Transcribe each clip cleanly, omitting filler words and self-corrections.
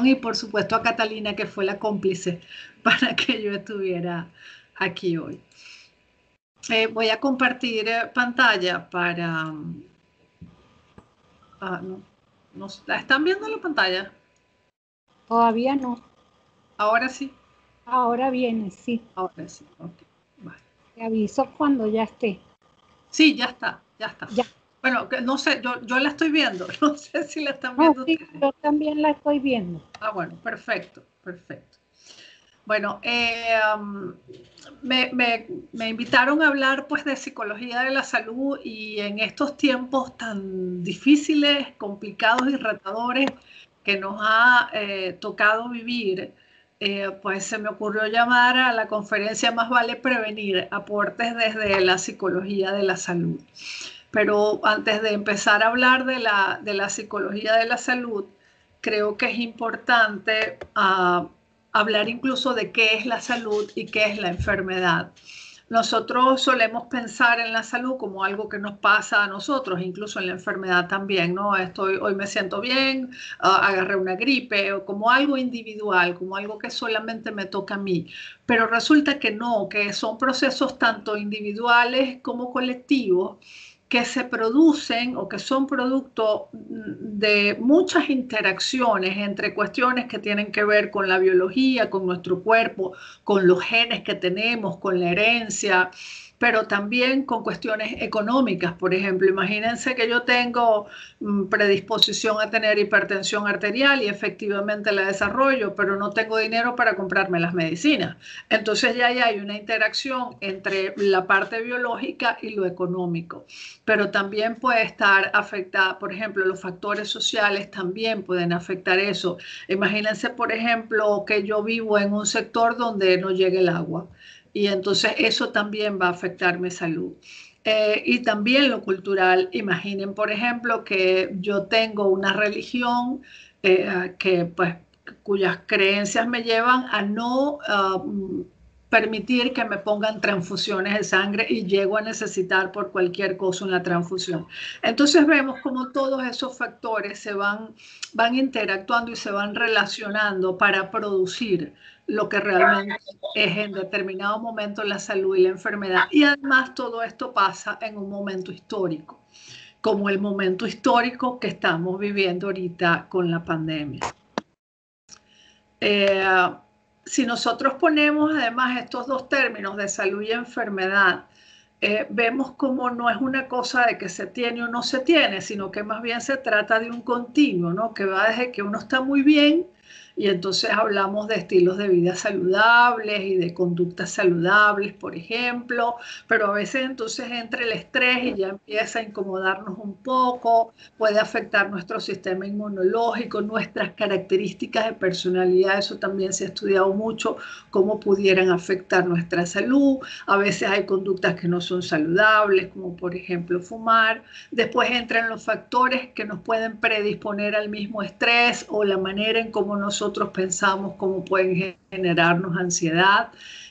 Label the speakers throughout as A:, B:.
A: Y por supuesto a Catalina, que fue la cómplice para que yo estuviera aquí hoy. Voy a compartir pantalla para... ¿la están viendo la pantalla?
B: Todavía no.
A: Ahora sí.
B: Ahora viene, sí.
A: Ahora sí, ok. Vale.
B: Te aviso cuando ya esté.
A: Sí, ya está, ya está.
B: Ya.
A: Bueno, no sé, yo la estoy viendo, no sé si la están
B: No,
A: viendo
B: sí,
A: ustedes.
B: yo también la estoy viendo.
A: Ah, bueno, perfecto, perfecto. Bueno, me invitaron a hablar pues de psicología de la salud y en estos tiempos tan difíciles, complicados y retadores que nos ha tocado vivir, pues se me ocurrió llamar a la conferencia Más vale prevenir, aportes desde la psicología de la salud. Pero antes de empezar a hablar de la psicología de la salud, creo que es importante hablar incluso de qué es la salud y qué es la enfermedad. Nosotros solemos pensar en la salud como algo que nos pasa a nosotros, incluso en la enfermedad también, ¿no? Hoy me siento bien, agarré una gripe, o como algo individual, como algo que solamente me toca a mí. Pero resulta que no, que son procesos tanto individuales como colectivos que se producen o que son producto de muchas interacciones entre cuestiones que tienen que ver con la biología, con nuestro cuerpo, con los genes que tenemos, con la herencia, pero también con cuestiones económicas. Por ejemplo, imagínense que yo tengo predisposición a tener hipertensión arterial y efectivamente la desarrollo, pero no tengo dinero para comprarme las medicinas. Entonces ya hay una interacción entre la parte biológica y lo económico, pero también puede estar afectada, por ejemplo, los factores sociales también pueden afectar eso. Imagínense, por ejemplo, que yo vivo en un sector donde no llega el agua y entonces eso también va a afectar mi salud. Y también lo cultural. Imaginen, por ejemplo, que yo tengo una religión pues, cuyas creencias me llevan a no permitir que me pongan transfusiones de sangre y llego a necesitar por cualquier cosa una transfusión. Entonces vemos como todos esos factores van interactuando y se van relacionando para producir lo que realmente es en determinado momento la salud y la enfermedad. Y además todo esto pasa en un momento histórico, como el momento histórico que estamos viviendo ahorita con la pandemia. Si nosotros ponemos además estos dos términos de salud y enfermedad, vemos como no es una cosa de que se tiene o no se tiene, sino que más bien se trata de un continuo, ¿no? Que va desde que uno está muy bien y entonces hablamos de estilos de vida saludables y de conductas saludables, por ejemplo, pero a veces entonces entra el estrés y ya empieza a incomodarnos un poco, puede afectar nuestro sistema inmunológico, nuestras características de personalidad, eso también se ha estudiado mucho, cómo pudieran afectar nuestra salud. A veces hay conductas que no son saludables, como por ejemplo fumar. Después entran los factores que nos pueden predisponer al mismo estrés o la manera en cómo nosotros pensamos, cómo pueden generarnos ansiedad.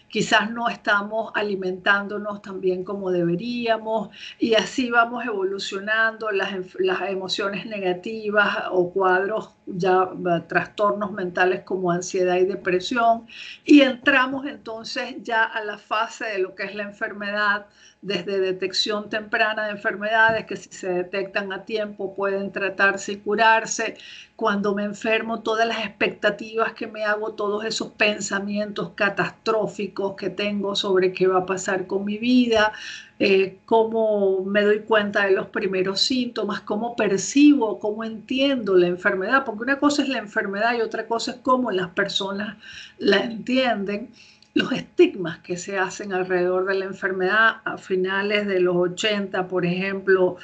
A: Quizás no estamos alimentándonos tan bien como deberíamos y así vamos evolucionando las emociones negativas o cuadros, ya trastornos mentales como ansiedad y depresión, y entramos entonces ya a la fase de lo que es la enfermedad, desde detección temprana de enfermedades que si se detectan a tiempo pueden tratarse y curarse. Cuando me enfermo, todas las expectativas que me hago, todos esos pensamientos catastróficos que tengo sobre qué va a pasar con mi vida, cómo me doy cuenta de los primeros síntomas, cómo percibo, cómo entiendo la enfermedad, porque una cosa es la enfermedad y otra cosa es cómo las personas la entienden. Los estigmas que se hacen alrededor de la enfermedad a finales de los 80, por ejemplo,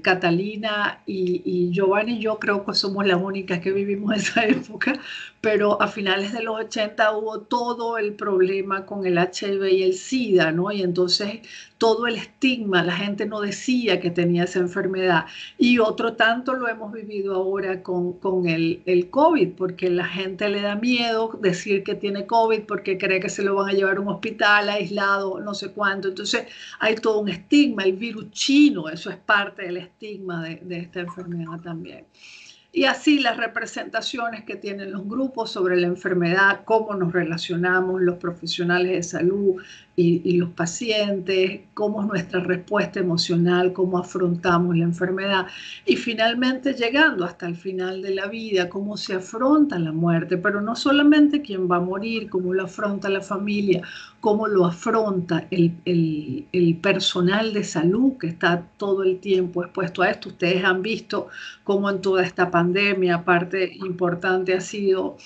A: Catalina y Giovanni, yo creo que somos las únicas que vivimos esa época, pero a finales de los 80 hubo todo el problema con el HIV y el SIDA, ¿no? Y entonces todo el estigma, la gente no decía que tenía esa enfermedad. Y otro tanto lo hemos vivido ahora con el COVID, porque la gente le da miedo decir que tiene COVID porque cree que se lo van a llevar a un hospital aislado, no sé cuánto. Entonces hay todo un estigma, el virus chino, eso es parte del estigma de esta enfermedad también. y así las representaciones que tienen los grupos sobre la enfermedad, cómo nos relacionamos los profesionales de salud y los pacientes, cómo es nuestra respuesta emocional, cómo afrontamos la enfermedad y finalmente llegando hasta el final de la vida, cómo se afronta la muerte, pero no solamente quién va a morir, cómo lo afronta la familia, cómo lo afronta el personal de salud que está todo el tiempo expuesto a esto. Ustedes han visto cómo en toda esta pandemia, parte importante ha sido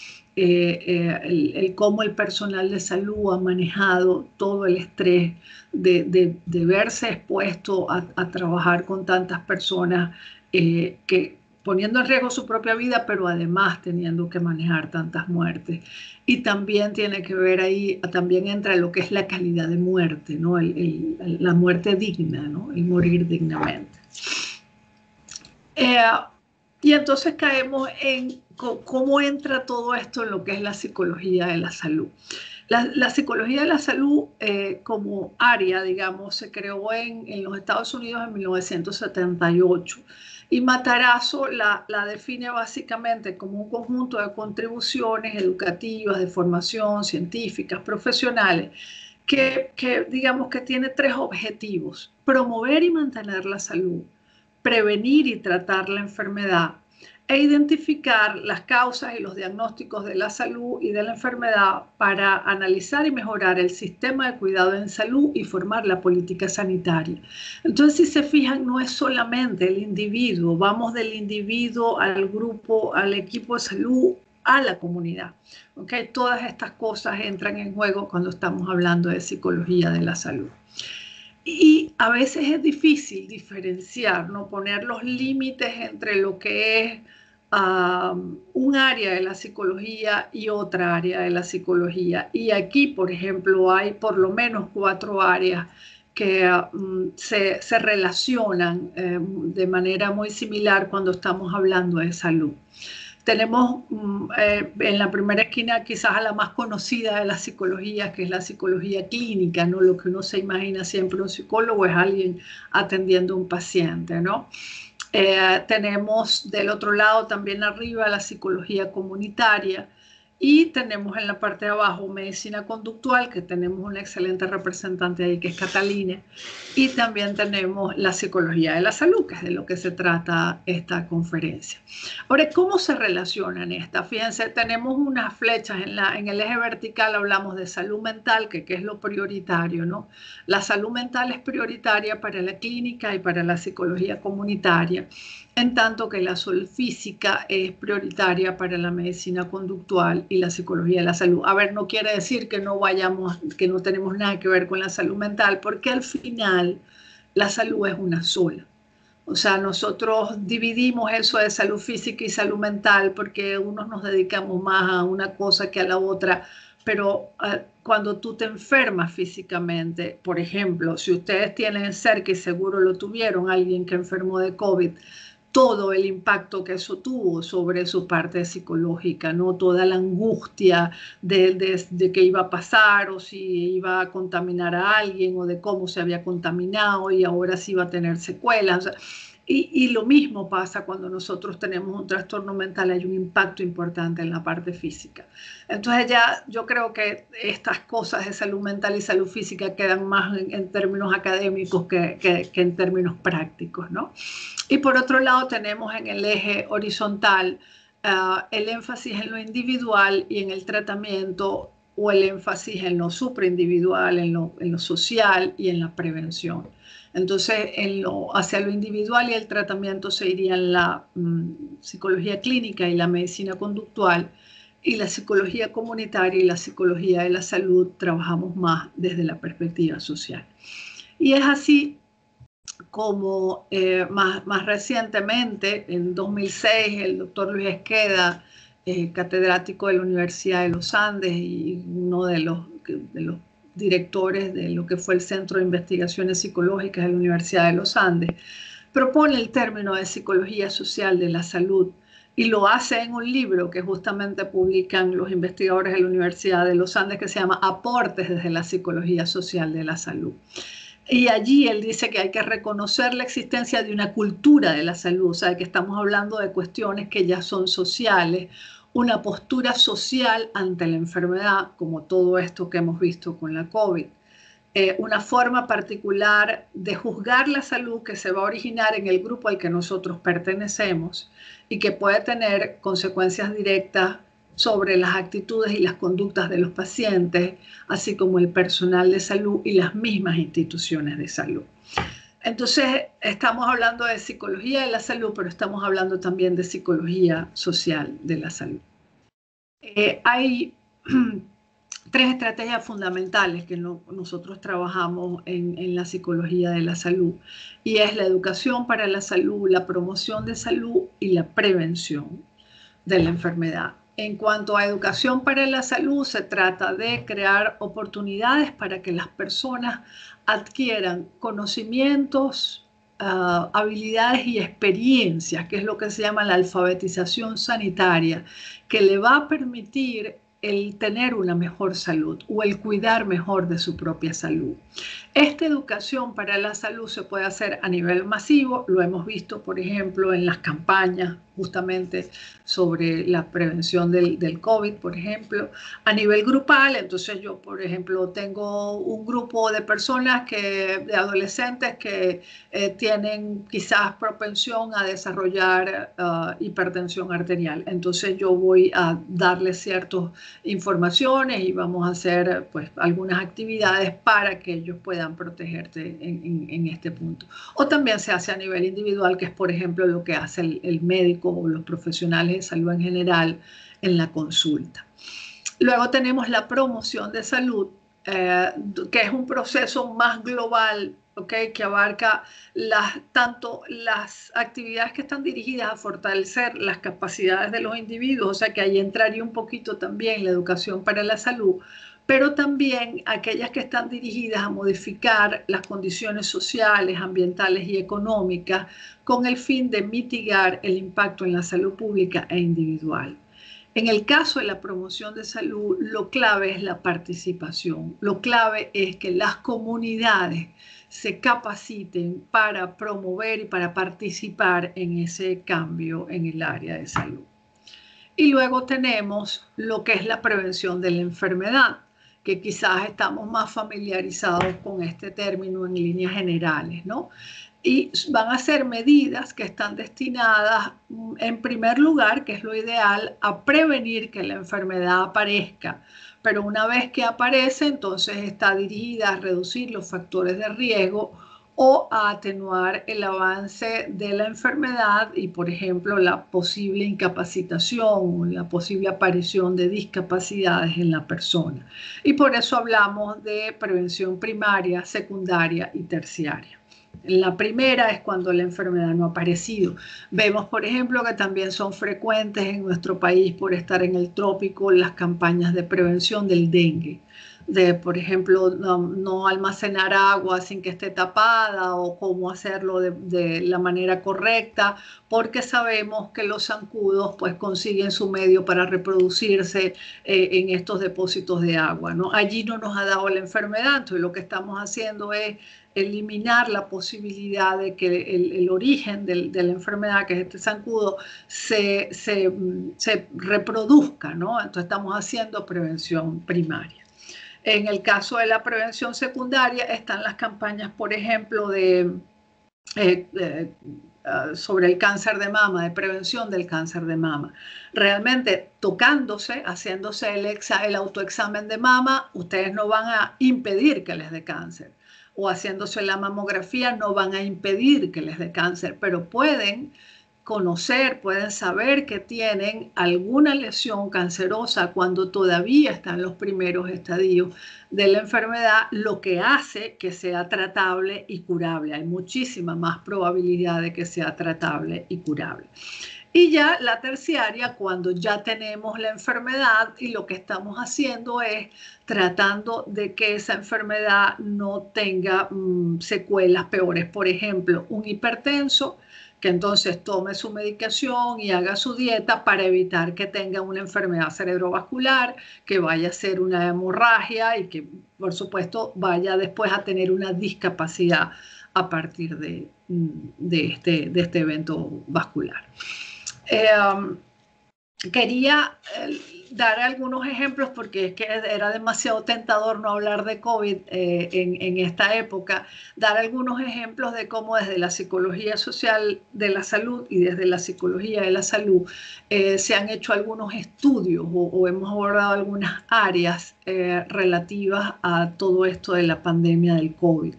A: cómo el personal de salud ha manejado todo el estrés de verse expuesto a trabajar con tantas personas que poniendo en riesgo su propia vida, pero además teniendo que manejar tantas muertes. Y también tiene que ver ahí, también entra lo que es la calidad de muerte, ¿no? La muerte digna, ¿no? El morir dignamente. Y entonces caemos en cómo entra todo esto en lo que es la psicología de la salud. La psicología de la salud como área, digamos, se creó en los Estados Unidos en 1978 y Matarazzo la define básicamente como un conjunto de contribuciones educativas, de formación, científicas, profesionales, que digamos que tiene tres objetivos: promover y mantener la salud, prevenir y tratar la enfermedad e identificar las causas y los diagnósticos de la salud y de la enfermedad para analizar y mejorar el sistema de cuidado en salud y formar la política sanitaria. Entonces, si se fijan, no es solamente el individuo, vamos del individuo al grupo, al equipo de salud, a la comunidad. ¿Okay? Todas estas cosas entran en juego cuando estamos hablando de psicología de la salud. Y a veces es difícil diferenciar, ¿no? Poner los límites entre lo que es un área de la psicología y otra área de la psicología. Y aquí, por ejemplo, hay por lo menos 4 áreas que se relacionan de manera muy similar cuando estamos hablando de salud. Tenemos en la primera esquina quizás a la más conocida de la psicología, que es la psicología clínica, ¿no? Lo que uno se imagina siempre un psicólogo es alguien atendiendo a un paciente, ¿no? Tenemos del otro lado también arriba la psicología comunitaria y tenemos en la parte de abajo medicina conductual, que tenemos una excelente representante ahí que es Catalina, y también tenemos la psicología de la salud, que es de lo que se trata esta conferencia. Ahora, ¿cómo se relacionan estas? Fíjense, tenemos unas flechas en el eje vertical, hablamos de salud mental, que es lo prioritario, ¿no? La salud mental es prioritaria para la clínica y para la psicología comunitaria, en tanto que la salud física es prioritaria para la medicina conductual y la psicología de la salud. A ver, no quiere decir que que no tenemos nada que ver con la salud mental, porque al final la salud es una sola. O sea, nosotros dividimos eso de salud física y salud mental porque unos nos dedicamos más a una cosa que a la otra, pero cuando tú te enfermas físicamente, por ejemplo, si ustedes tienen cerca y seguro lo tuvieron, alguien que enfermó de COVID, todo el impacto que eso tuvo sobre su parte psicológica, ¿no? Toda la angustia de qué iba a pasar o si iba a contaminar a alguien o de cómo se había contaminado y ahora sí iba a tener secuelas. O sea, y lo mismo pasa cuando nosotros tenemos un trastorno mental, hay un impacto importante en la parte física. Entonces ya yo creo que estas cosas de salud mental y salud física quedan más en términos académicos que en términos prácticos, ¿no? Y por otro lado tenemos en el eje horizontal el énfasis en lo individual y en el tratamiento, o el énfasis en lo supraindividual, en lo social y en la prevención. Entonces, hacia lo individual y el tratamiento se irían la psicología clínica y la medicina conductual, y la psicología comunitaria y la psicología de la salud trabajamos más desde la perspectiva social. Y es así como más recientemente, en 2006, el doctor Luis Esqueda, catedrático de la Universidad de los Andes y uno de los directores de lo que fue el Centro de Investigaciones Psicológicas de la Universidad de los Andes, propone el término de psicología social de la salud y lo hace en un libro que justamente publican los investigadores de la Universidad de los Andes, que se llama Aportes desde la psicología social de la salud. Y allí él dice que hay que reconocer la existencia de una cultura de la salud, o sea, que estamos hablando de cuestiones que ya son sociales, una postura social ante la enfermedad, como todo esto que hemos visto con la COVID. Una forma particular de juzgar la salud que se va a originar en el grupo al que nosotros pertenecemos y que puede tener consecuencias directas sobre las actitudes y las conductas de los pacientes, así como el personal de salud y las mismas instituciones de salud. Entonces, estamos hablando de psicología de la salud, pero estamos hablando también de psicología social de la salud. Hay tres estrategias fundamentales que nosotros trabajamos en la psicología de la salud, y es la educación para la salud, la promoción de salud y la prevención de la enfermedad. En cuanto a educación para la salud, se trata de crear oportunidades para que las personas adquieran conocimientos, habilidades y experiencias, que es lo que se llama la alfabetización sanitaria, que le va a permitir el tener una mejor salud o el cuidar mejor de su propia salud. Esta educación para la salud se puede hacer a nivel masivo, lo hemos visto, por ejemplo, en las campañas justamente sobre la prevención del COVID, por ejemplo, a nivel grupal. Entonces yo, por ejemplo, tengo un grupo de personas, de adolescentes que tienen quizás propensión a desarrollar hipertensión arterial. Entonces yo voy a darles ciertas informaciones y vamos a hacer pues algunas actividades para que ellos puedan protegerte en este punto. O también se hace a nivel individual, que es por ejemplo lo que hace el médico o los profesionales de salud en general en la consulta. Luego tenemos la promoción de salud, que es un proceso más global, ¿okay? Que abarca tanto las actividades que están dirigidas a fortalecer las capacidades de los individuos, o sea que ahí entraría un poquito también la educación para la salud, pero también aquellas que están dirigidas a modificar las condiciones sociales, ambientales y económicas con el fin de mitigar el impacto en la salud pública e individual. En el caso de la promoción de salud, lo clave es la participación. Lo clave es que las comunidades se capaciten para promover y para participar en ese cambio en el área de salud. Y luego tenemos lo que es la prevención de la enfermedad, que quizás estamos más familiarizados con este término en líneas generales, ¿no? Y van a ser medidas que están destinadas, en primer lugar, que es lo ideal, a prevenir que la enfermedad aparezca. Pero una vez que aparece, entonces está dirigida a reducir los factores de riesgo o a atenuar el avance de la enfermedad y, por ejemplo, la posible incapacitación, la posible aparición de discapacidades en la persona. Y por eso hablamos de prevención primaria, secundaria y terciaria. La primera es cuando la enfermedad no ha aparecido. Vemos, por ejemplo, que también son frecuentes en nuestro país, por estar en el trópico, las campañas de prevención del dengue. De, por ejemplo, no almacenar agua sin que esté tapada o cómo hacerlo de la manera correcta, porque sabemos que los zancudos pues consiguen su medio para reproducirse en estos depósitos de agua, ¿no? Allí no nos ha dado la enfermedad, entonces lo que estamos haciendo es eliminar la posibilidad de que el origen de la enfermedad, que es este zancudo, se reproduzca, ¿no? Entonces estamos haciendo prevención primaria. En el caso de la prevención secundaria están las campañas, por ejemplo, sobre el cáncer de mama, de prevención del cáncer de mama. Realmente tocándose, haciéndose el autoexamen de mama, ustedes no van a impedir que les dé cáncer. O haciéndose la mamografía no van a impedir que les dé cáncer, pero pueden conocer, pueden saber que tienen alguna lesión cancerosa cuando todavía están los primeros estadios de la enfermedad, lo que hace que sea tratable y curable. Hay muchísima más probabilidad de que sea tratable y curable. Y ya la terciaria, cuando ya tenemos la enfermedad y lo que estamos haciendo es tratando de que esa enfermedad no tenga secuelas peores. Por ejemplo, un hipertenso que entonces tome su medicación y haga su dieta para evitar que tenga una enfermedad cerebrovascular, que vaya a ser una hemorragia y que, por supuesto, vaya después a tener una discapacidad a partir de este evento vascular. Quería dar algunos ejemplos porque es que era demasiado tentador no hablar de COVID en esta época, dar algunos ejemplos de cómo desde la psicología social de la salud y desde la psicología de la salud se han hecho algunos estudios o hemos abordado algunas áreas relativas a todo esto de la pandemia del COVID.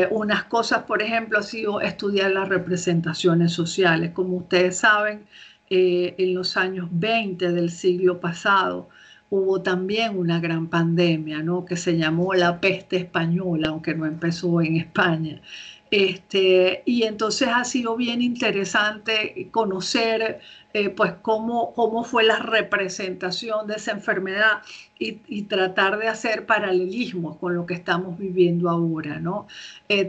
A: Unas cosas, por ejemplo, ha sido estudiar las representaciones sociales. Como ustedes saben, en los años 20 del siglo pasado hubo también una gran pandemia, ¿no? Que se llamó la peste española, aunque no empezó en España. Y entonces ha sido bien interesante conocer pues cómo fue la representación de esa enfermedad y tratar de hacer paralelismos con lo que estamos viviendo ahora, ¿no?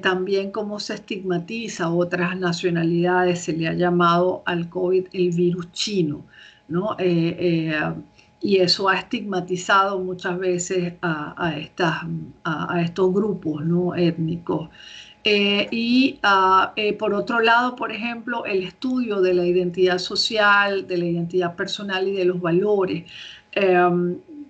A: También cómo se estigmatiza a otras nacionalidades, se le ha llamado al COVID el virus chino, ¿no? Y eso ha estigmatizado muchas veces a estos grupos, ¿no? Étnicos. Por otro lado, por ejemplo, el estudio de la identidad social, de la identidad personal y de los valores.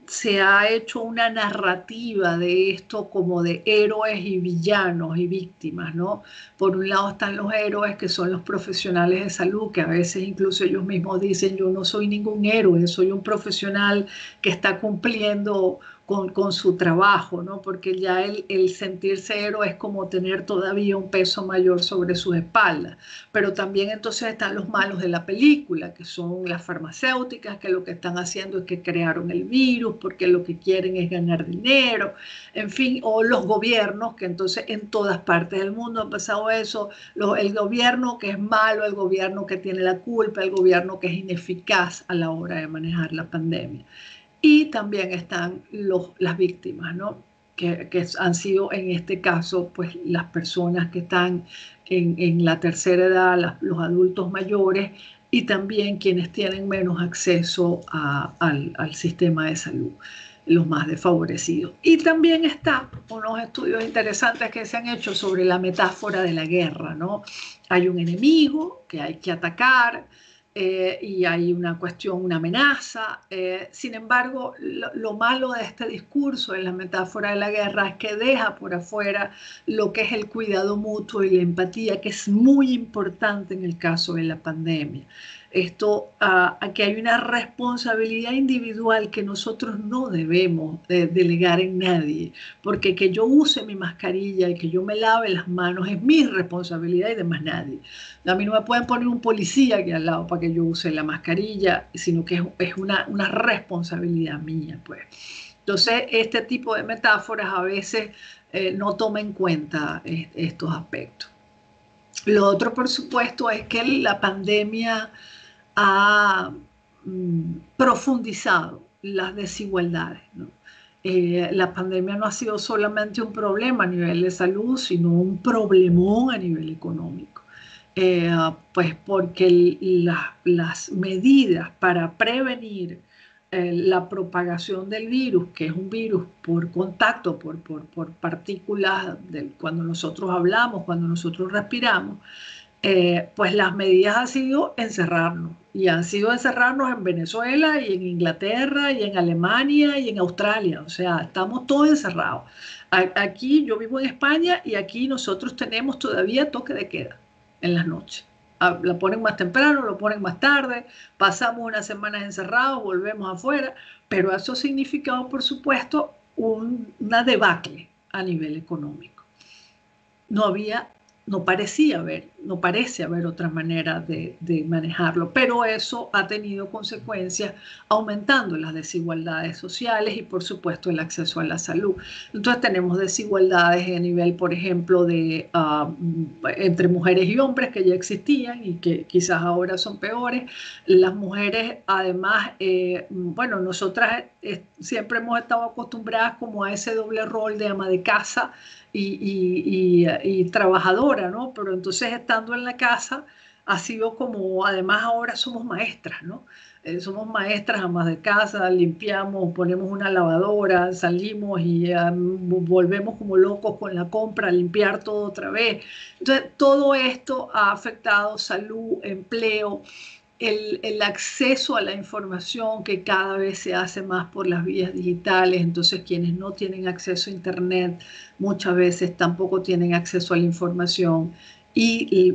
A: Se ha hecho una narrativa de esto como de héroes y villanos y víctimas, ¿no? Por un lado están los héroes, que son los profesionales de salud, que a veces incluso ellos mismos dicen: yo no soy ningún héroe, soy un profesional que está cumpliendo con su trabajo, ¿no? Porque ya el sentirse héroe es como tener todavía un peso mayor sobre sus espaldas. Pero también entonces están los malos de la película, que son las farmacéuticas, que lo que están haciendo es que crearon el virus porque lo que quieren es ganar dinero, en fin, o los gobiernos, que entonces en todas partes del mundo ha pasado eso, el gobierno que es malo, el gobierno que tiene la culpa, el gobierno que es ineficaz a la hora de manejar la pandemia. Y también están las víctimas, ¿no? Que han sido en este caso pues las personas que están en la tercera edad, los adultos mayores y también quienes tienen menos acceso al sistema de salud, los más desfavorecidos. Y también están unos estudios interesantes que se han hecho sobre la metáfora de la guerra, ¿no? Hay un enemigo que hay que atacar, y hay una cuestión, una amenaza. Sin embargo, lo malo de este discurso en la metáfora de la guerra es que deja por afuera lo que es el cuidado mutuo y la empatía, que es muy importante en el caso de la pandemia. Aquí hay una responsabilidad individual que nosotros no debemos delegar en nadie, porque que yo use mi mascarilla y que yo me lave las manos es mi responsabilidad y de más nadie. A mí no me pueden poner un policía aquí al lado para que yo use la mascarilla, sino que es una responsabilidad mía, pues. Entonces, este tipo de metáforas a veces no toma en cuenta estos aspectos. Lo otro, por supuesto, es que la pandemia ha profundizado las desigualdades, ¿no? La pandemia no ha sido solamente un problema a nivel de salud, sino un problemón a nivel económico. Pues porque las medidas para prevenir la propagación del virus, que es un virus por contacto, por partículas, cuando nosotros hablamos, cuando nosotros respiramos, pues las medidas han sido encerrarnos, y han sido encerrarnos en Venezuela y en Inglaterra y en Alemania y en Australia. O sea, estamos todos encerrados. Aquí yo vivo en España y aquí nosotros tenemos todavía toque de queda en las noches. La ponen más temprano, lo ponen más tarde, pasamos unas semanas encerrados, volvemos afuera, pero eso ha significado, por supuesto, una debacle a nivel económico. No parece haber otra manera de manejarlo, pero eso ha tenido consecuencias aumentando las desigualdades sociales y, por supuesto, el acceso a la salud. Entonces tenemos desigualdades a nivel, por ejemplo, entre mujeres y hombres, que ya existían y que quizás ahora son peores. Las mujeres, además, bueno, nosotras siempre hemos estado acostumbradas como a ese doble rol de ama de casa y trabajadora, ¿no? Pero entonces, estando en la casa, ha sido como, además ahora somos maestras, ¿no? Somos maestras, amas de casa, limpiamos, ponemos una lavadora, salimos y volvemos como locos con la compra, a limpiar todo otra vez. Entonces, todo esto ha afectado salud, empleo, el acceso a la información que cada vez se hace más por las vías digitales. Entonces, quienes no tienen acceso a Internet muchas veces tampoco tienen acceso a la información y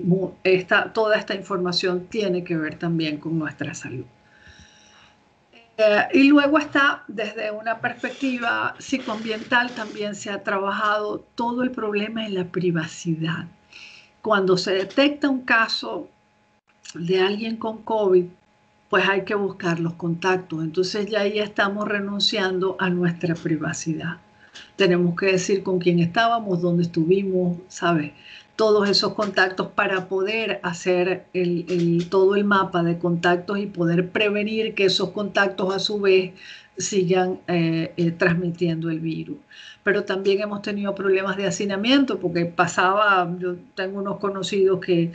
A: toda esta información tiene que ver también con nuestra salud. Y luego está, desde una perspectiva psicoambiental, también se ha trabajado todo el problema de la privacidad. Cuando se detecta un caso de alguien con COVID, pues hay que buscar los contactos. Entonces ya ahí estamos renunciando a nuestra privacidad. Tenemos que decir con quién estábamos, dónde estuvimos, ¿sabes? Todos esos contactos para poder hacer todo el mapa de contactos y poder prevenir que esos contactos a su vez sigan transmitiendo el virus. Pero también hemos tenido problemas de hacinamiento porque pasaba, yo tengo unos conocidos que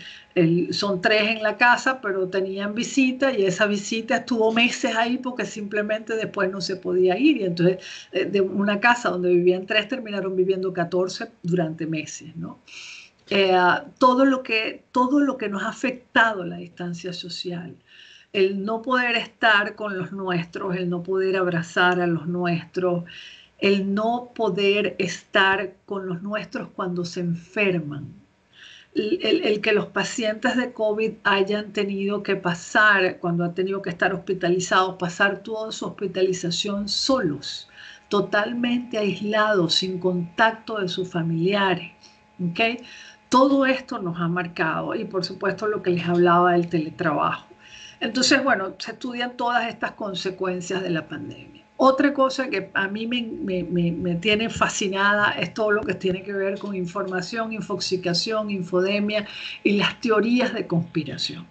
A: son 3 en la casa, pero tenían visita y esa visita estuvo meses ahí porque simplemente después no se podía ir. Y entonces de una casa donde vivían 3 terminaron viviendo 14 durante meses, ¿no? Todo lo que nos ha afectado la distancia social, el no poder estar con los nuestros, el no poder abrazar a los nuestros, el no poder estar con los nuestros cuando se enferman, el que los pacientes de COVID hayan tenido que pasar, cuando han tenido que estar hospitalizados, pasar toda su hospitalización solos, totalmente aislados, sin contacto de sus familiares, ¿ok? Todo esto nos ha marcado y por supuesto lo que les hablaba del teletrabajo. Entonces, bueno, se estudian todas estas consecuencias de la pandemia. Otra cosa que a mí me tiene fascinada es todo lo que tiene que ver con información, infoxicación, infodemia y las teorías de conspiración.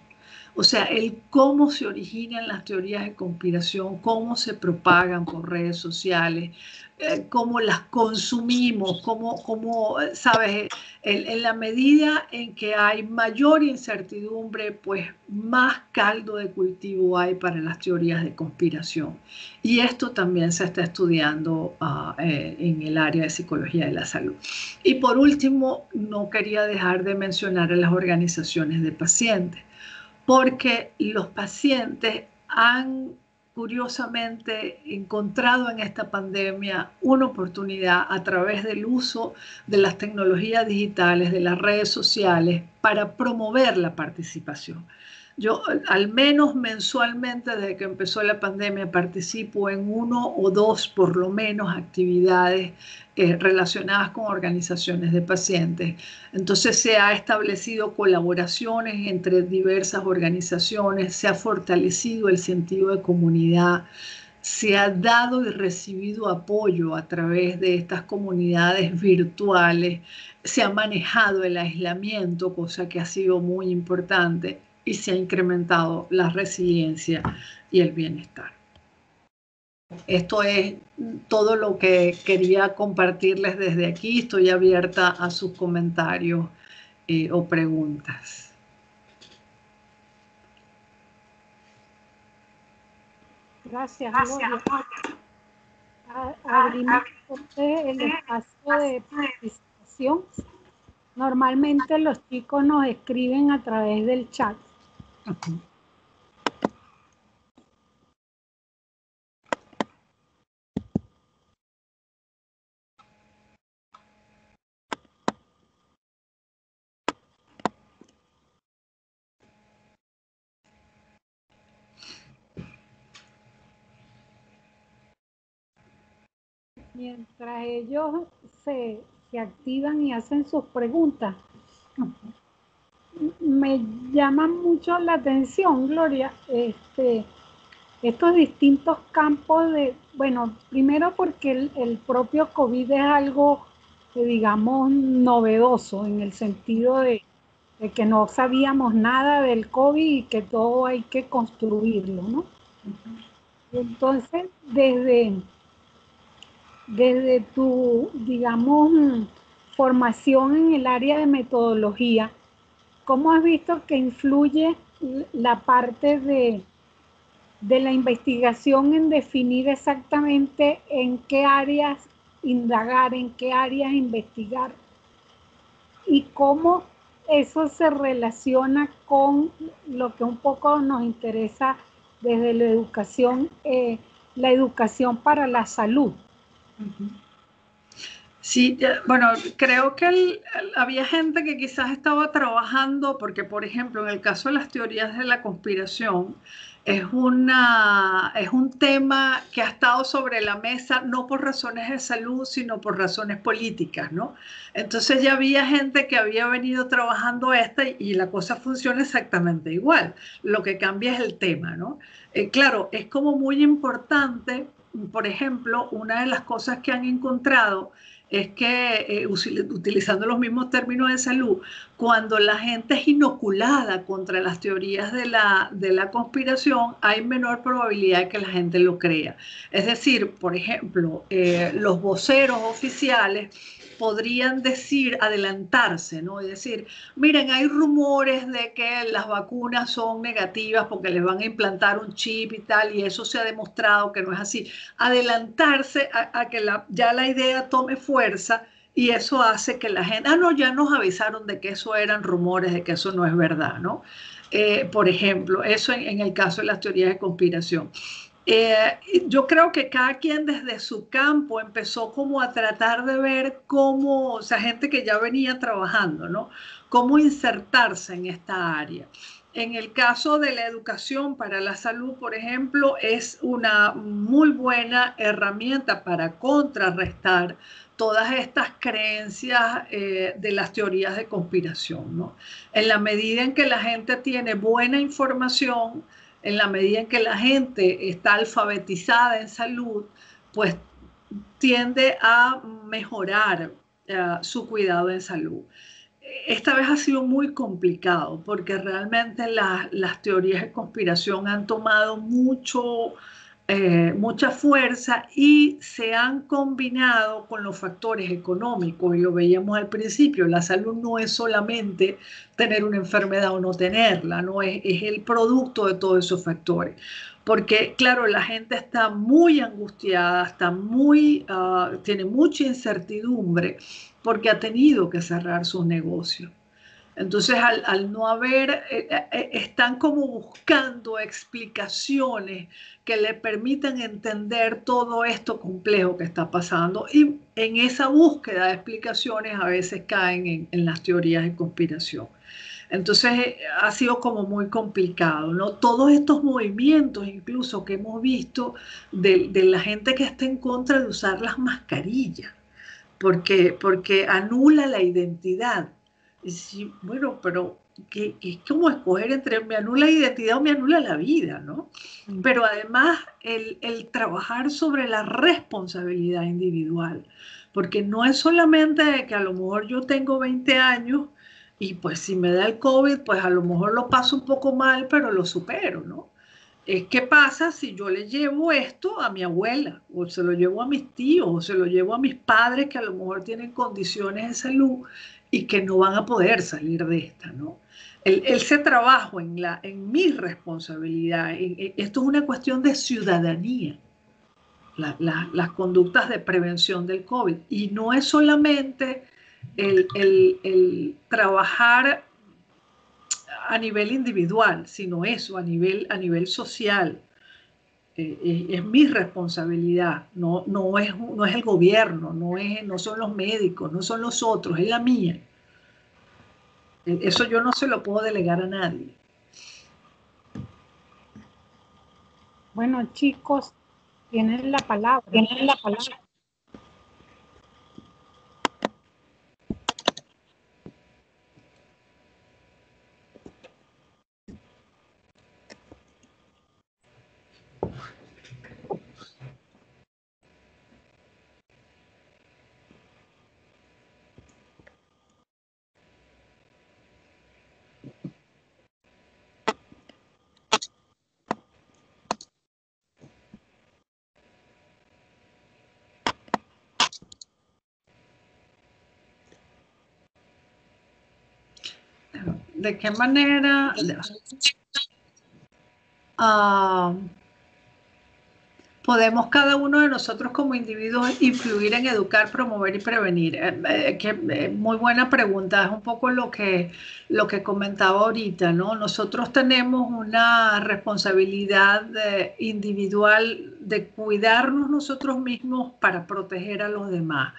A: O sea, el cómo se originan las teorías de conspiración, cómo se propagan por redes sociales, cómo las consumimos, cómo ¿sabes? En la medida en que hay mayor incertidumbre, pues más caldo de cultivo hay para las teorías de conspiración. Y esto también se está estudiando en el área de psicología de la salud. Y por último, no quería dejar de mencionar a las organizaciones de pacientes, porque los pacientes han curiosamente encontrado en esta pandemia una oportunidad a través del uso de las tecnologías digitales, de las redes sociales, para promover la participación. Yo al menos mensualmente desde que empezó la pandemia participo en 1 o 2 por lo menos actividades relacionadas con organizaciones de pacientes. Entonces se ha establecido colaboraciones entre diversas organizaciones, se ha fortalecido el sentido de comunidad, se ha dado y recibido apoyo a través de estas comunidades virtuales, se ha manejado el aislamiento, cosa que ha sido muy importante, y se ha incrementado la resiliencia y el bienestar. Esto es todo lo que quería compartirles desde aquí. Estoy abierta a sus comentarios o preguntas.
B: Gracias, Gloria. Abrimos el espacio de participación. Normalmente los chicos nos escriben a través del chat. Mientras ellos se activan y hacen sus preguntas, me llama mucho la atención, Gloria, estos distintos campos de, bueno, primero porque el propio COVID es algo, digamos, novedoso en el sentido de que no sabíamos nada del COVID y que todo hay que construirlo, ¿no? Entonces, desde tu, digamos, formación en el área de metodología, ¿cómo has visto que influye la parte de la investigación en definir exactamente en qué áreas indagar, en qué áreas investigar y cómo eso se relaciona con lo que un poco nos interesa desde la educación para la salud?
A: Sí, bueno, creo que había gente que quizás estaba trabajando, porque por ejemplo, en el caso de las teorías de la conspiración, es un tema que ha estado sobre la mesa no por razones de salud, sino por razones políticas, ¿no? Entonces ya había gente que había venido trabajando esta y la cosa funciona exactamente igual. Lo que cambia es el tema, ¿no? Claro, es como muy importante, por ejemplo, una de las cosas que han encontrado es que, utilizando los mismos términos de salud, cuando la gente es inoculada contra las teorías de la conspiración, hay menor probabilidad de que la gente lo crea. Es decir, por ejemplo, los voceros oficiales podrían decir, adelantarse, ¿no? Es decir, miren, hay rumores de que las vacunas son negativas porque les van a implantar un chip y tal, y eso se ha demostrado que no es así. Adelantarse a que ya la idea tome fuerza y eso hace que la gente, no, ya nos avisaron de que eso eran rumores, de que eso no es verdad, ¿no? Por ejemplo, eso en el caso de las teorías de conspiración. Yo creo que cada quien desde su campo empezó como a tratar de ver cómo, o sea, gente que ya venía trabajando, ¿no? Cómo insertarse en esta área. En el caso de la educación para la salud, por ejemplo, es una muy buena herramienta para contrarrestar todas estas creencias de las teorías de conspiración, ¿no? En la medida en que la gente tiene buena información, en la medida en que la gente está alfabetizada en salud, pues tiende a mejorar su cuidado en salud. Esta vez ha sido muy complicado porque realmente las teorías de conspiración han tomado mucha fuerza y se han combinado con los factores económicos. Y lo veíamos al principio, la salud no es solamente tener una enfermedad o no tenerla, no es el producto de todos esos factores. Porque, claro, la gente está muy angustiada, tiene mucha incertidumbre porque ha tenido que cerrar sus negocios. Entonces, al no haber, están como buscando explicaciones que le permitan entender todo esto complejo que está pasando. Y en esa búsqueda de explicaciones a veces caen en las teorías de conspiración. Entonces, ha sido como muy complicado, ¿no? Todos estos movimientos, incluso que hemos visto de la gente que está en contra de usar las mascarillas porque anula la identidad. Y sí, bueno, pero es como escoger entre me anula la identidad o me anula la vida, ¿no? Pero además el trabajar sobre la responsabilidad individual, porque no es solamente que a lo mejor yo tengo 20 años y pues si me da el COVID, pues a lo mejor lo paso un poco mal, pero lo supero, ¿no? ¿Qué pasa si yo le llevo esto a mi abuela, o se lo llevo a mis tíos, o se lo llevo a mis padres que a lo mejor tienen condiciones de salud y que no van a poder salir de esta, ¿no? Ese trabajo en mi responsabilidad, esto es una cuestión de ciudadanía, las conductas de prevención del COVID. Y no es solamente el trabajar a nivel individual, sino eso, a nivel social. Es mi responsabilidad, no es el gobierno, no son los médicos, no son los otros, es la mía. Eso yo no se lo puedo delegar a nadie.
B: Bueno, chicos, tienen la palabra.
C: Tienen la palabra.
A: ¿De qué manera? Podemos cada uno de nosotros como individuos influir en educar, promover y prevenir? Muy buena pregunta, es un poco lo que comentaba ahorita, ¿no? Nosotros tenemos una responsabilidad individual de cuidarnos nosotros mismos para proteger a los demás,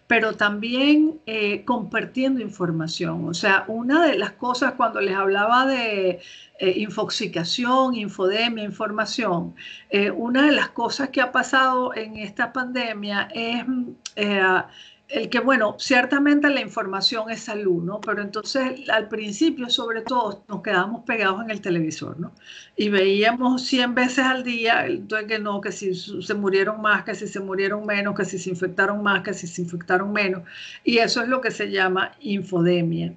A: pero también compartiendo información. O sea, una de las cosas cuando les hablaba de infoxicación, infodemia, información, una de las cosas que ha pasado en esta pandemia es el que, bueno, ciertamente la información es salud, ¿no? Pero entonces al principio, sobre todo, nos quedábamos pegados en el televisor, ¿no? Y veíamos 100 veces al día, entonces que no, que si se murieron más, que si se murieron menos, que si se infectaron más, que si se infectaron menos. Y eso es lo que se llama infodemia.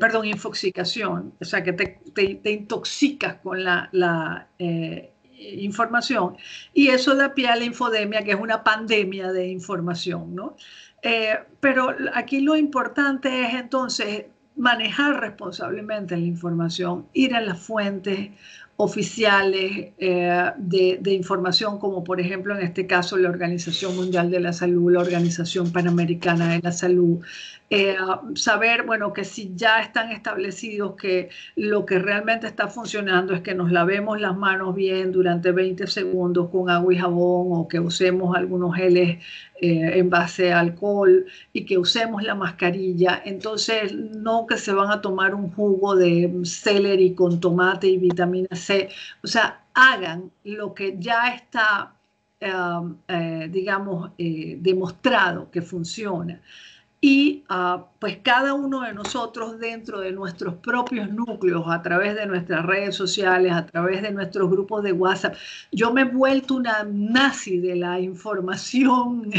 A: Perdón, infoxicación, o sea que te intoxicas con la información, y eso da pie a la infodemia, que es una pandemia de información, ¿no? Pero aquí lo importante es entonces manejar responsablemente la información, ir a las fuentes oficiales de información, como por ejemplo en este caso la Organización Mundial de la Salud, la Organización Panamericana de la Salud, saber, bueno, que si ya están establecidos que lo que realmente está funcionando es que nos lavemos las manos bien durante 20 segundos con agua y jabón, o que usemos algunos geles en base a alcohol, y que usemos la mascarilla. Entonces, no que se van a tomar un jugo de celery con tomate y vitamina C. O sea, hagan lo que ya está, digamos, demostrado que funciona. Y pues cada uno de nosotros, dentro de nuestros propios núcleos, a través de nuestras redes sociales, a través de nuestros grupos de WhatsApp. Yo me he vuelto una nazi de la información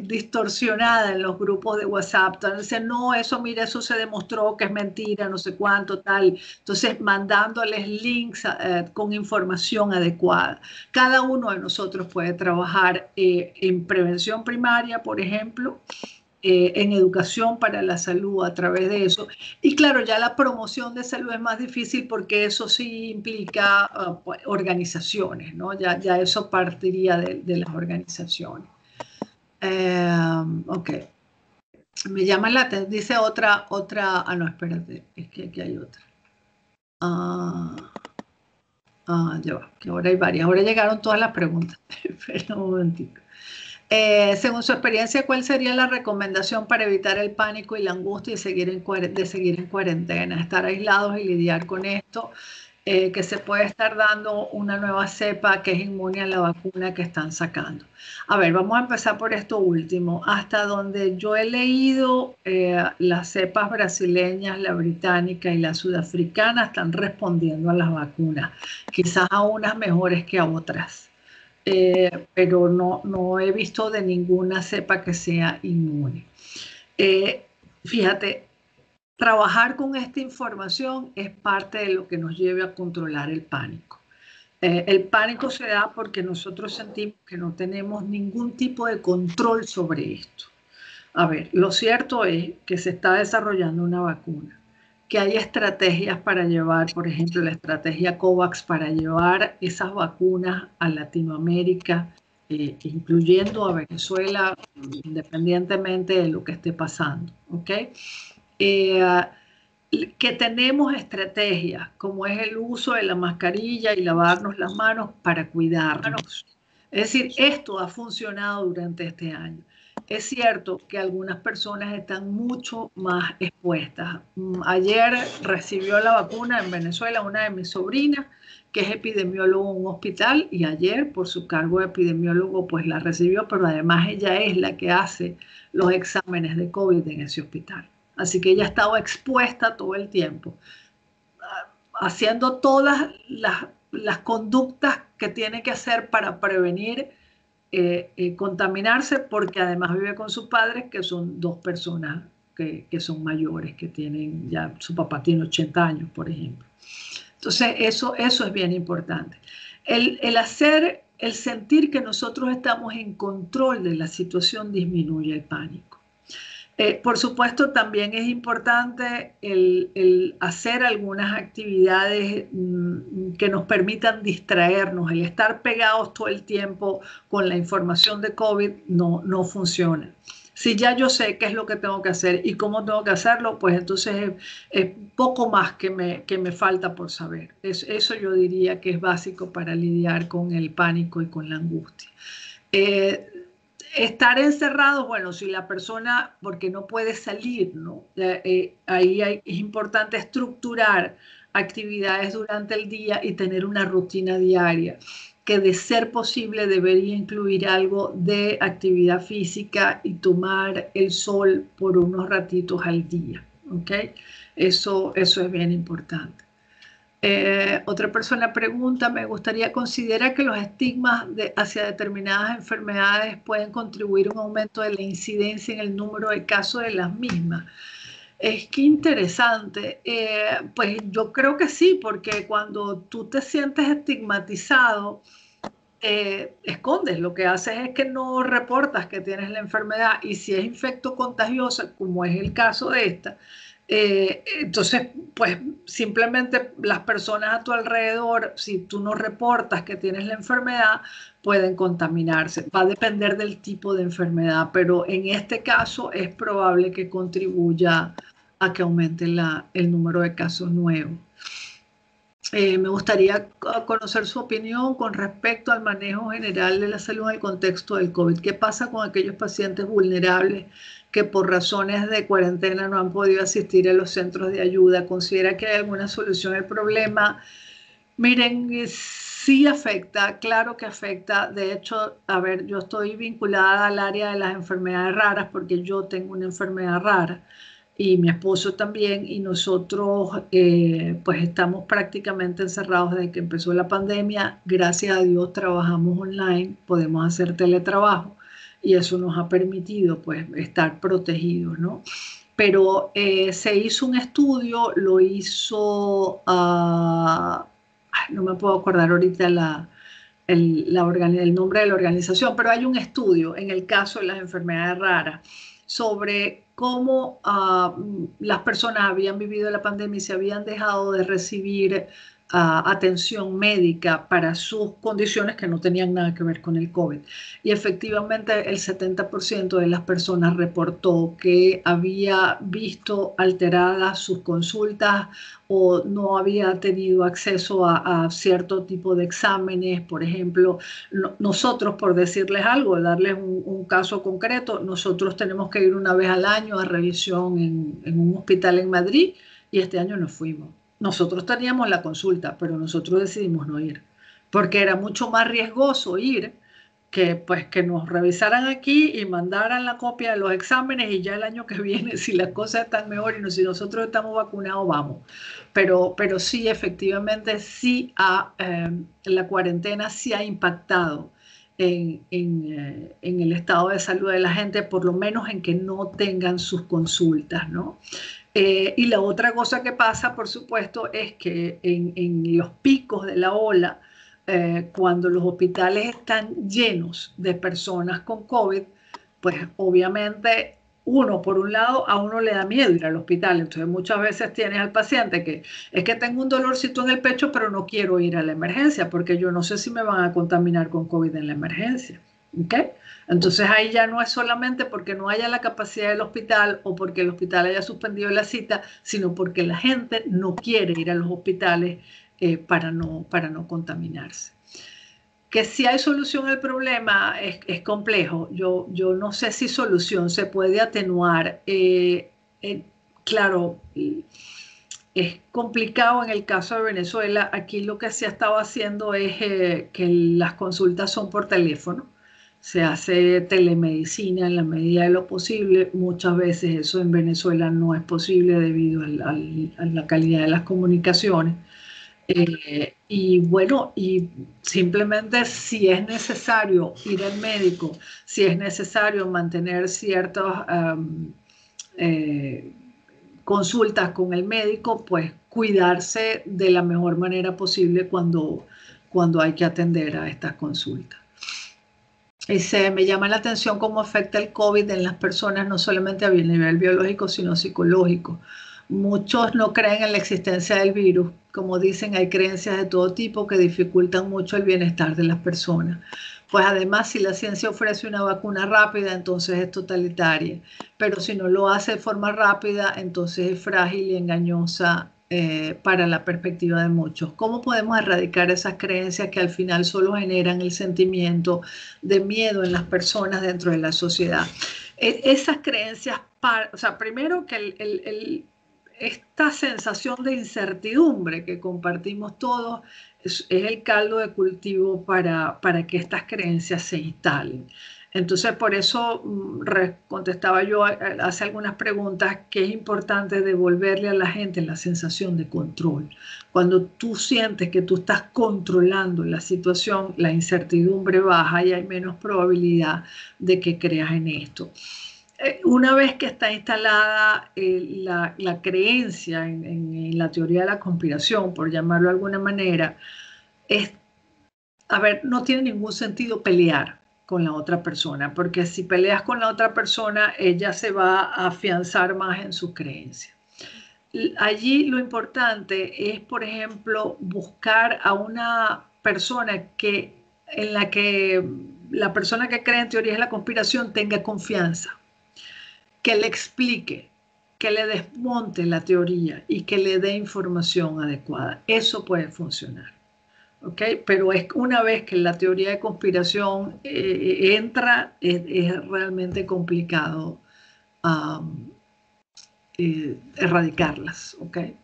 A: distorsionada en los grupos de WhatsApp. Entonces, no, eso, mira, eso se demostró que es mentira, no sé cuánto, tal. Entonces, mandándoles links con información adecuada. Cada uno de nosotros puede trabajar en prevención primaria, por ejemplo, en educación para la salud a través de eso. Y claro, ya la promoción de salud es más difícil, porque eso sí implica pues, organizaciones, ¿no? Ya eso partiría de las organizaciones. Ok. Me llama la atención, dice otra, no, espérate, es que aquí hay otra. Ya va, que ahora hay varias, ahora llegaron todas las preguntas, pero un momentito. Según su experiencia, ¿cuál sería la recomendación para evitar el pánico y la angustia de seguir en cuarentena? Estar aislados y lidiar con esto, que se puede estar dando una nueva cepa que es inmune a la vacuna que están sacando. A ver, vamos a empezar por esto último. Hasta donde yo he leído, las cepas brasileñas, la británica y la sudafricana están respondiendo a las vacunas, quizás a unas mejores que a otras. Pero no he visto de ninguna cepa que sea inmune. Fíjate, trabajar con esta información es parte de lo que nos lleve a controlar el pánico. El pánico se da porque nosotros sentimos que no tenemos ningún tipo de control sobre esto. A ver, lo cierto es que se está desarrollando una vacuna, que hay estrategias para llevar, por ejemplo, la estrategia COVAX para llevar esas vacunas a Latinoamérica, incluyendo a Venezuela, independientemente de lo que esté pasando, ¿ok? Que tenemos estrategias, como es el uso de la mascarilla y lavarnos las manos para cuidarnos. Es decir, esto ha funcionado durante este año. Es cierto que algunas personas están mucho más expuestas. Ayer recibió la vacuna en Venezuela una de mis sobrinas, que es epidemiólogo en un hospital, y ayer por su cargo de epidemiólogo pues la recibió, pero además ella es la que hace los exámenes de COVID en ese hospital. Así que ella ha estado expuesta todo el tiempo, haciendo todas las conductas que tiene que hacer para prevenir contaminarse, porque además vive con sus padres, que son dos personas que son mayores, que tienen ya, su papá tiene 80 años, por ejemplo. Entonces, eso es bien importante. El sentir que nosotros estamos en control de la situación disminuye el pánico. Por supuesto, también es importante el hacer algunas actividades que nos permitan distraernos. El estar pegados todo el tiempo con la información de COVID no funciona. Si ya yo sé qué es lo que tengo que hacer y cómo tengo que hacerlo, pues entonces es poco más que me falta por saber. Eso yo diría que es básico para lidiar con el pánico y con la angustia. Estar encerrados, bueno, si la persona, porque no puede salir, ¿no? Es importante estructurar actividades durante el día y tener una rutina diaria, que de ser posible debería incluir algo de actividad física y tomar el sol por unos ratitos al día, ¿ok? Eso es bien importante. Otra persona pregunta, me gustaría considerar que los estigmas hacia determinadas enfermedades pueden contribuir a un aumento de la incidencia en el número de casos de las mismas. Es que interesante. Pues yo creo que sí, porque cuando tú te sientes estigmatizado, escondes, lo que haces es que no reportas que tienes la enfermedad, y si es infecto contagiosa, como es el caso de esta, entonces pues simplemente las personas a tu alrededor, si tú no reportas que tienes la enfermedad, pueden contaminarse. Va a depender del tipo de enfermedad, pero en este caso es probable que contribuya a que aumente el número de casos nuevos. Me gustaría conocer su opinión con respecto al manejo general de la salud en el contexto del COVID. ¿Qué pasa con aquellos pacientes vulnerables que por razones de cuarentena no han podido asistir a los centros de ayuda? ¿Considera que hay alguna solución al problema? Miren, sí afecta, claro que afecta. De hecho, a ver, yo estoy vinculada al área de las enfermedades raras porque yo tengo una enfermedad rara y mi esposo también, y nosotros pues estamos prácticamente encerrados desde que empezó la pandemia. Gracias a Dios trabajamos online, podemos hacer teletrabajo y eso nos ha permitido pues estar protegidos, ¿no? Pero se hizo un estudio, lo hizo, no me puedo acordar ahorita el nombre de la organización, pero hay un estudio en el caso de las enfermedades raras sobre cómo las personas habían vivido la pandemia y se habían dejado de recibir atención médica para sus condiciones que no tenían nada que ver con el COVID. Y efectivamente el 70% de las personas reportó que había visto alteradas sus consultas o no había tenido acceso a cierto tipo de exámenes. Por ejemplo, nosotros, por decirles algo, darles un caso concreto, nosotros tenemos que ir una vez al año a revisión en un hospital en Madrid, y este año no fuimos. Nosotros teníamos la consulta, pero nosotros decidimos no ir, porque era mucho más riesgoso ir que pues que nos revisaran aquí y mandaran la copia de los exámenes, y ya el año que viene, si las cosas están mejor y si nosotros estamos vacunados, vamos. Pero sí, efectivamente, sí la cuarentena sí ha impactado en el estado de salud de la gente, por lo menos en que no tengan sus consultas, ¿no? Y la otra cosa que pasa, por supuesto, es que en los picos de la ola, cuando los hospitales están llenos de personas con COVID, pues obviamente por un lado, a uno le da miedo ir al hospital. Entonces muchas veces tienes al paciente que es que tengo un dolorcito en el pecho, pero no quiero ir a la emergencia porque yo no sé si me van a contaminar con COVID en la emergencia. ¿Okay? Entonces ahí ya no es solamente porque no haya la capacidad del hospital o porque el hospital haya suspendido la cita, sino porque la gente no quiere ir a los hospitales para no contaminarse. Que si hay solución al problema es complejo. Yo no sé si solución se puede atenuar. Claro, es complicado en el caso de Venezuela. Aquí lo que se ha estado haciendo es que las consultas son por teléfono. Se hace telemedicina en la medida de lo posible. Muchas veces eso en Venezuela no es posible debido a la calidad de las comunicaciones. Y bueno, y simplemente si es necesario ir al médico, si es necesario mantener ciertas consultas con el médico, pues cuidarse de la mejor manera posible cuando hay que atender a estas consultas. Me llama la atención cómo afecta el COVID en las personas, no solamente a nivel biológico, sino psicológico. Muchos no creen en la existencia del virus. Como dicen, hay creencias de todo tipo que dificultan mucho el bienestar de las personas. Pues además, si la ciencia ofrece una vacuna rápida, entonces es totalitaria. Pero si no lo hace de forma rápida, entonces es frágil y engañosa para la perspectiva de muchos. ¿Cómo podemos erradicar esas creencias que al final solo generan el sentimiento de miedo en las personas dentro de la sociedad? Esas creencias, o sea, primero que esta sensación de incertidumbre que compartimos todos es el caldo de cultivo para que estas creencias se instalen. Entonces, por eso contestaba yo hace algunas preguntas que es importante devolverle a la gente la sensación de control. Cuando tú sientes que tú estás controlando la situación, la incertidumbre baja y hay menos probabilidad de que creas en esto. Una vez que está instalada la creencia en la teoría de la conspiración, por llamarlo de alguna manera, no tiene ningún sentido pelear con la otra persona, porque si peleas con la otra persona, ella se va a afianzar más en su creencia. Allí lo importante es, por ejemplo, buscar a una persona en la que la persona que cree en teorías de la conspiración tenga confianza, que le explique, que le desmonte la teoría y que le dé información adecuada. Eso puede funcionar. ¿Okay? Pero una vez que la teoría de conspiración entra, es realmente complicado erradicarlas. ¿Okay?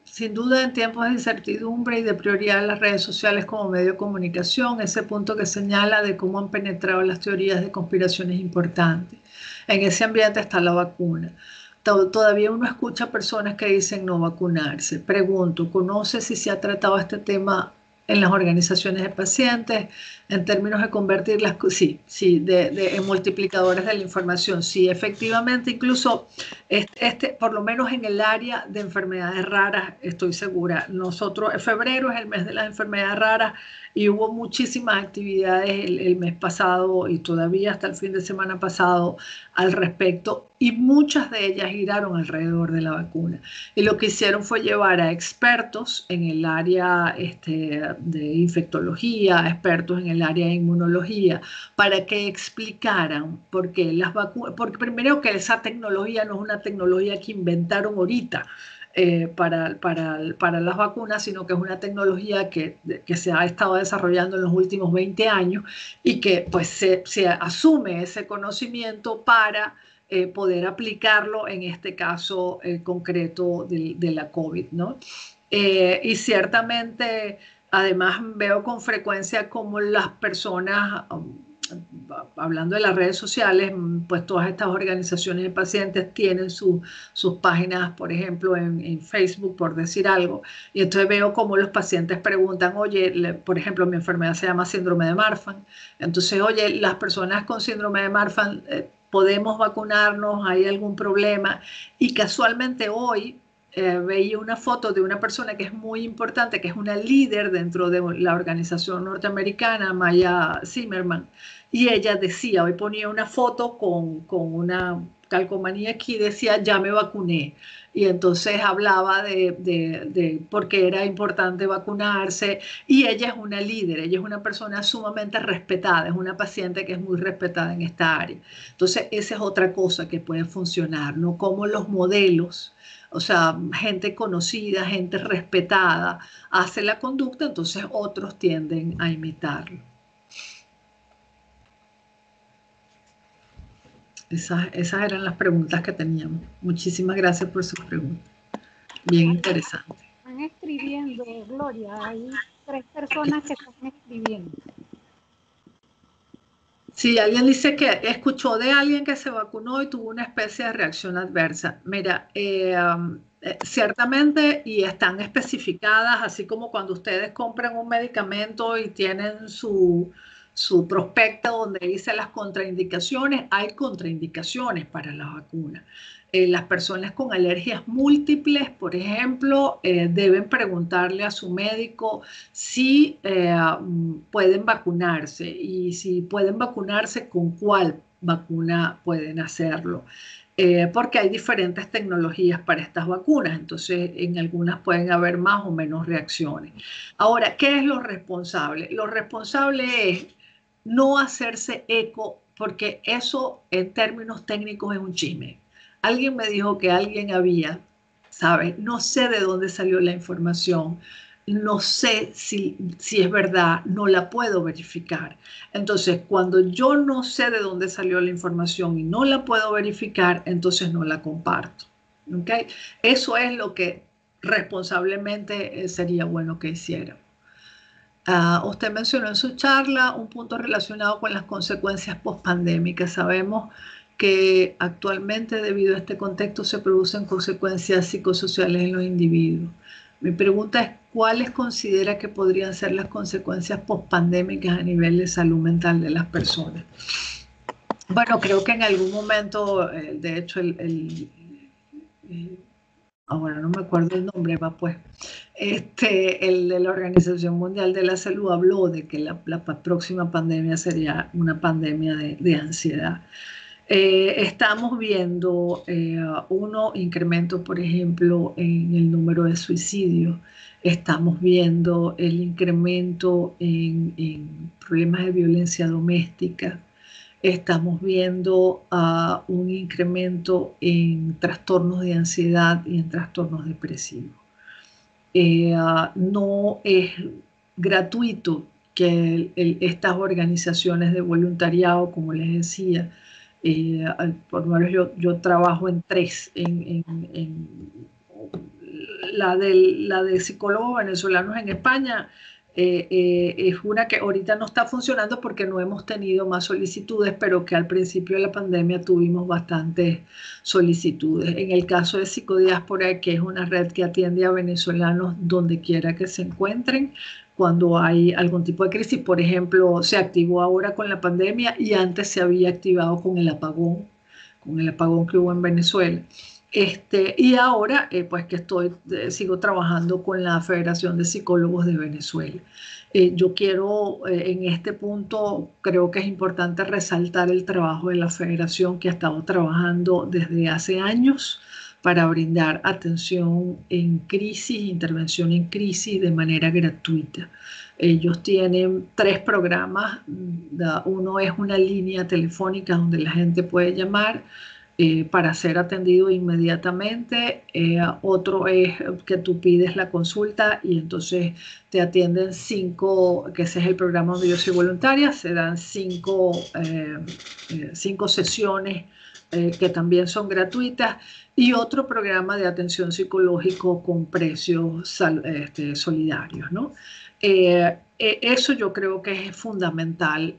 A: Sin duda, en tiempos de incertidumbre y de prioridad de las redes sociales como medio de comunicación, ese punto que señala de cómo han penetrado las teorías de conspiración es importante. En ese ambiente está la vacuna. Todavía uno escucha personas que dicen no vacunarse. Pregunto, ¿conoce si se ha tratado este tema en las organizaciones de pacientes en términos de convertirlas, sí, en multiplicadores de la información? Sí, efectivamente, incluso por lo menos en el área de enfermedades raras, estoy segura. Nosotros, febrero es el mes de las enfermedades raras y hubo muchísimas actividades el mes pasado y todavía hasta el fin de semana pasado al respecto, y muchas de ellas giraron alrededor de la vacuna. Y lo que hicieron fue llevar a expertos en el área de infectología, expertos en el área de inmunología, para que explicaran por qué las vacunas, porque primero que esa tecnología no es una tecnología que inventaron ahorita, para las vacunas, sino que es una tecnología que se ha estado desarrollando en los últimos 20 años y que pues se asume ese conocimiento para poder aplicarlo en este caso concreto de la COVID, ¿no? Y ciertamente, además veo con frecuencia cómo las personas, hablando de las redes sociales, pues todas estas organizaciones de pacientes tienen sus páginas, por ejemplo, en Facebook, por decir algo, y entonces veo cómo los pacientes preguntan, oye, por ejemplo, mi enfermedad se llama síndrome de Marfan, entonces, oye, las personas con síndrome de Marfan, ¿podemos vacunarnos? ¿Hay algún problema? Y casualmente hoy veía una foto de una persona que es muy importante, que es una líder dentro de la organización norteamericana, Maya Zimmerman, y ella decía, hoy ponía una foto con una calcomanía aquí, decía, ya me vacuné. Y entonces hablaba de por qué era importante vacunarse. Y ella es una líder, ella es una persona sumamente respetada, es una paciente que es muy respetada en esta área. Entonces, esa es otra cosa que puede funcionar, ¿no? Como los modelos, o sea, gente conocida, gente respetada, hace la conducta, entonces otros tienden a imitarlo. Esas eran las preguntas que teníamos. Muchísimas gracias por sus preguntas. Bien interesante.
B: Están escribiendo, Gloria. Hay 3 personas que están escribiendo.
A: Sí, alguien dice que escuchó de alguien que se vacunó y tuvo una especie de reacción adversa. Mira, ciertamente, y están especificadas, así como cuando ustedes compran un medicamento y tienen su su prospecto donde dice las contraindicaciones, hay contraindicaciones para la vacuna. Las personas con alergias múltiples, por ejemplo, deben preguntarle a su médico si pueden vacunarse y si pueden vacunarse, con cuál vacuna pueden hacerlo. Porque hay diferentes tecnologías para estas vacunas, entonces en algunas pueden haber más o menos reacciones. Ahora, ¿qué es lo responsable? Lo responsable es no hacerse eco, porque eso en términos técnicos es un chisme. Alguien me dijo que alguien había, ¿sabes? No sé de dónde salió la información, no sé si es verdad, no la puedo verificar. Entonces, cuando yo no sé de dónde salió la información y no la puedo verificar, entonces no la comparto. ¿Okay? Eso es lo que responsablemente sería bueno que hiciera. Usted mencionó en su charla un punto relacionado con las consecuencias pospandémicas. Sabemos que actualmente, debido a este contexto, se producen consecuencias psicosociales en los individuos. Mi pregunta es, ¿cuáles considera que podrían ser las consecuencias pospandémicas a nivel de salud mental de las personas? Bueno, creo que en algún momento, de hecho, ahora no me acuerdo el nombre, va pues, el de la Organización Mundial de la Salud habló de que la próxima pandemia sería una pandemia de ansiedad. Estamos viendo incremento, por ejemplo, en el número de suicidios. Estamos viendo el incremento en problemas de violencia doméstica. Estamos viendo un incremento en trastornos de ansiedad y en trastornos depresivos. No es gratuito que estas organizaciones de voluntariado, como les decía, por lo menos yo trabajo en tres, la de psicólogos venezolanos en España, es una que ahorita no está funcionando porque no hemos tenido más solicitudes, pero que al principio de la pandemia tuvimos bastantes solicitudes. En el caso de Psicodiáspora, que es una red que atiende a venezolanos donde quiera que se encuentren, cuando hay algún tipo de crisis, por ejemplo, se activó ahora con la pandemia y antes se había activado con el apagón que hubo en Venezuela. Y ahora, pues que sigo trabajando con la Federación de Psicólogos de Venezuela. Yo quiero, en este punto, creo que es importante resaltar el trabajo de la Federación, que ha estado trabajando desde hace años para brindar atención en crisis, intervención en crisis de manera gratuita. Ellos tienen 3 programas. Uno es una línea telefónica donde la gente puede llamar para ser atendido inmediatamente. Otro es que tú pides la consulta y entonces te atienden 5, que ese es el programa donde yo soy voluntaria, se dan 5 sesiones que también son gratuitas, y otro programa de atención psicológico con precios solidarios, ¿no? Eso yo creo que es fundamental,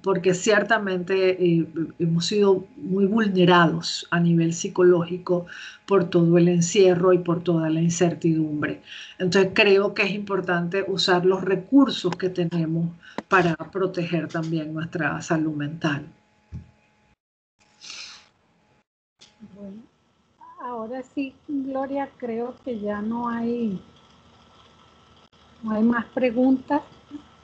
A: porque ciertamente hemos sido muy vulnerados a nivel psicológico por todo el encierro y por toda la incertidumbre. Entonces creo que es importante usar los recursos que tenemos para proteger también nuestra salud mental.
B: Bueno, ahora sí, Gloria, creo que ya no hay más preguntas,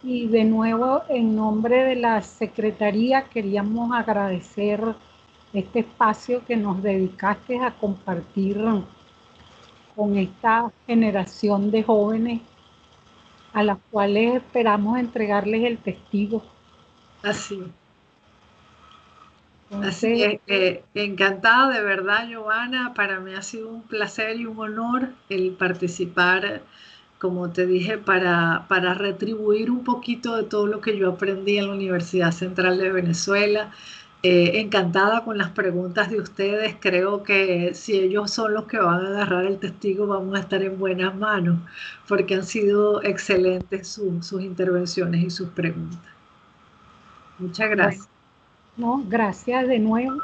B: y de nuevo en nombre de la Secretaría queríamos agradecer este espacio que nos dedicaste a compartir con esta generación de jóvenes a las cuales esperamos entregarles el testigo.
A: Así es, encantada de verdad, Giovanna. Para mí ha sido un placer y un honor el participar, como te dije, para retribuir un poquito de todo lo que yo aprendí en la Universidad Central de Venezuela. Encantada con las preguntas de ustedes. Creo que si ellos son los que van a agarrar el testigo, vamos a estar en buenas manos, porque han sido excelentes sus intervenciones y sus preguntas. Muchas gracias.
B: Bueno, no, gracias de nuevo,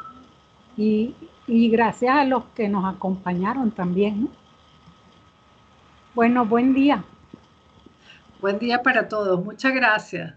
B: y gracias a los que nos acompañaron también, ¿no? Bueno, buen día.
A: Buen día para todos. Muchas gracias.